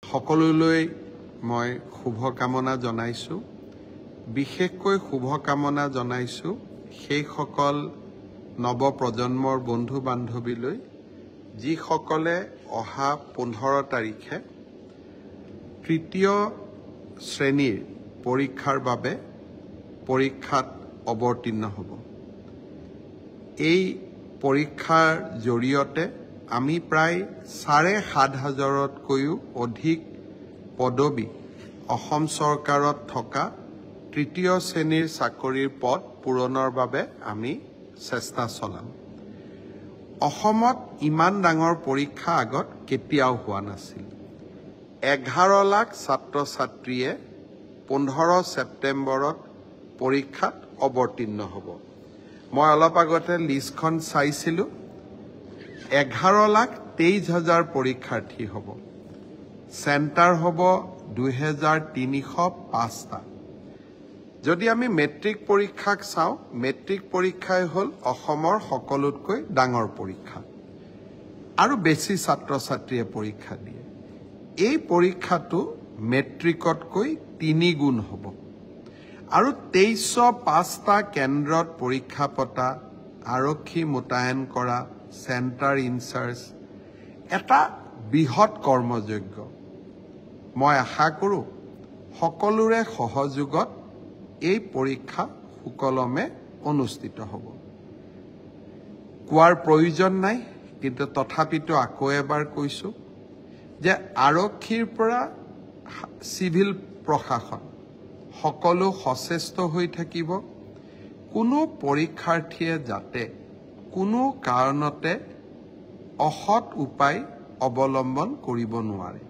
সকলোলৈ মই শুভকামনা জনাইছো বিশেষকৈ শুভকামনা জনাইছো সেই সকল নৱপ্ৰজন্মৰ বন্ধু বান্ধৱীলৈ যিসকলে অহা 15 তাৰিখে তৃতীয় শ্ৰেণীৰ পৰীক্ষাৰ বাবে পৰীক্ষাত অৱতীৰ্ণ হ'ব এই পৰীক্ষাৰ জৰিয়তে আমি প্ৰায় ৭,৫০০তকৈও অধিক পদবী অসম চৰকাৰত থকা তৃতীয় শ্ৰেণীৰ চাকৰিৰ পদ পূৰণৰ বাবে আমি চেষ্টা চলাম অসমত ইমান ডাঙৰ পৰীক্ষা আগত কেতিয়াও হোৱা নাছিল 11 লাখ ছাত্ৰ ছাত্ৰীয়ে 15 ছেপ্টেম্বৰত পৰীক্ষাত অৱতীৰ্ণ হ'ব মই অলপ আগতে লিষ্টখন চাইছিলো 11,23,000 পৰীক্ষাৰ্থী হ'ব সেন্টাৰ হ'ব 2,305টা যদি আমি মেট্ৰিক পৰীক্ষাক চাও মেট্ৰিক পৰীক্ষাই হ'ল অসমৰ সকলোতকৈ ডাঙৰ পৰীক্ষা আৰু বেছি ছাত্ৰ ছাত্ৰীয়ে পৰীক্ষা দিয়ে এই পৰীক্ষাটো মেট্ৰিকতকৈ 3 গুণ হ'ব আৰু 2305টা কেন্দ্ৰত পৰীক্ষা পতা আৰক্ষী মোতায়েন কৰা সেন্টাৰ ইনচাৰ্জ এটা বৃহৎ কৰ্মযজ্ঞ মই আশা কৰো সকলোৰে সহযোগত এই পৰীক্ষা সুকলমে অনুষ্ঠিত হ'ব কোৱাৰ প্ৰয়োজন নাই কিন্তু তথাপিতো আকৌ এবাৰ কৈছো যে আৰক্ষীৰ পৰা সিভিল প্ৰশাসন সকলো সচেষ্ট হৈ থাকিব কোনো পৰীক্ষাৰ্থীয়ে যাতে কোনো কাৰণতে অসৎ উপায় অৱলম্বন কৰিব নোৱাৰে